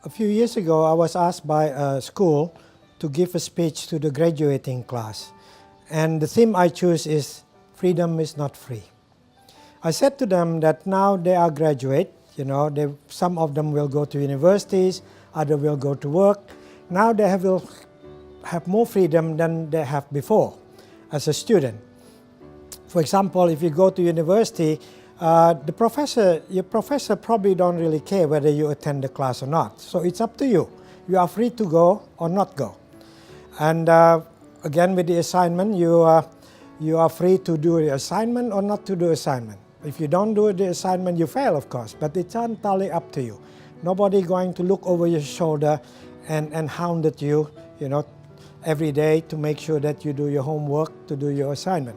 A few years ago, I was asked by a school to give a speech to the graduating class. And the theme I choose is freedom is not free. I said to them that now they are graduate, some of them will go to universities, others will go to work. Now they will have more freedom than they have before as a student. For example, if you go to university, your professor probably don't really care whether you attend the class or not. So it's up to you. You are free to go or not go. And again, with the assignment, you are free to do the assignment or not to do assignment. If you don't do the assignment, you fail, of course, but it's entirely up to you. Nobody going to look over your shoulder and hound at you, every day to make sure that you do your homework, to do your assignment.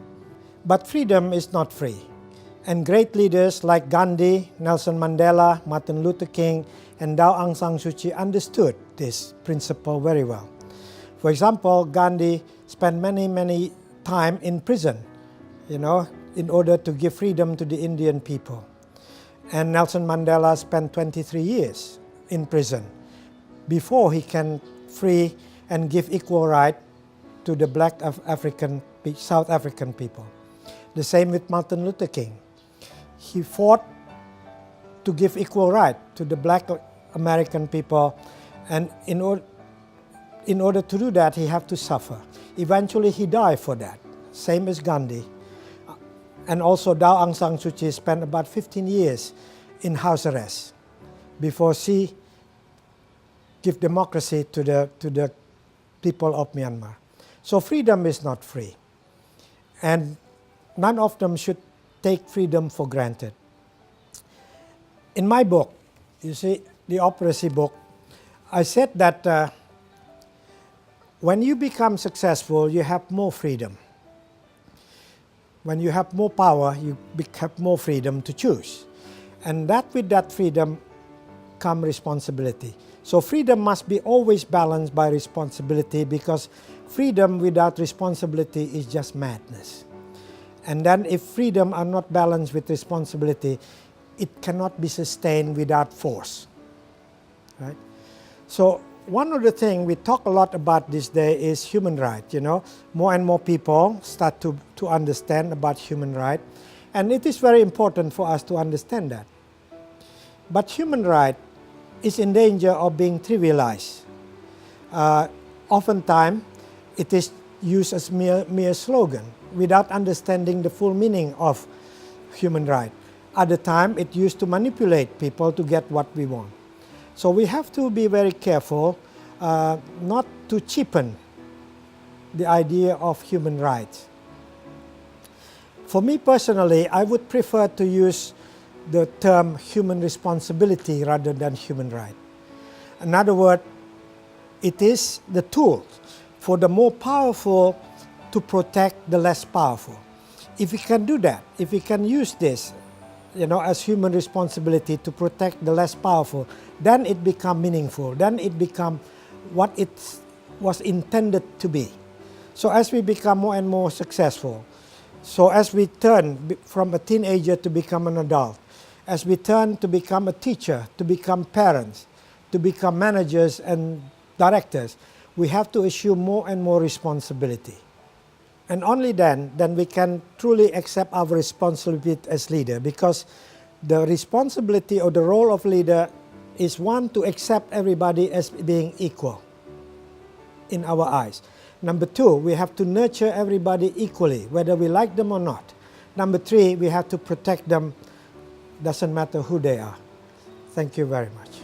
But freedom is not free. And great leaders like Gandhi, Nelson Mandela, Martin Luther King, and Daw Aung San Suu Kyi understood this principle very well. For example, Gandhi spent many time in prison, in order to give freedom to the Indian people. And Nelson Mandela spent 23 years in prison before he can free and give equal right to the black South African people. The same with Martin Luther King. He fought to give equal right to the black American people, and in order to do that, he had to suffer. Eventually, he died for that, same as Gandhi. And also Daw Aung San Suu Kyi spent about 15 years in house arrest before she gave democracy to the people of Myanmar. So freedom is not free. And none of them should take freedom for granted. In my book, you see, the OPERACY book, I said that when you become successful, you have more freedom. When you have more power, you have more freedom to choose. And with that freedom comes responsibility. So freedom must be always balanced by responsibility, because freedom without responsibility is just madness. And then if freedom are not balanced with responsibility, it cannot be sustained without force. Right? So one of the things we talk a lot about this day is human rights. More and more people start to understand about human rights. And it is very important for us to understand that. But human rights is in danger of being trivialized. Oftentimes, it is used as mere slogan without understanding the full meaning of human rights. Other times, it used to manipulate people to get what we want. So we have to be very careful not to cheapen the idea of human rights. For me personally, I would prefer to use the term human responsibility rather than human right. In other words, it is the tool for the more powerful to protect the less powerful. If we can do that, if we can use this as human responsibility to protect the less powerful, then it becomes meaningful, then it becomes what it was intended to be. So as we become more and more successful, so as we turn from a teenager to become an adult, as we turn to become a teacher, to become parents, to become managers and directors, we have to assume more and more responsibility. And only then we can truly accept our responsibility as leader, because the responsibility or the role of leader is one, to accept everybody as being equal in our eyes. Number two, we have to nurture everybody equally, whether we like them or not. Number three, we have to protect them, doesn't matter who they are. Thank you very much.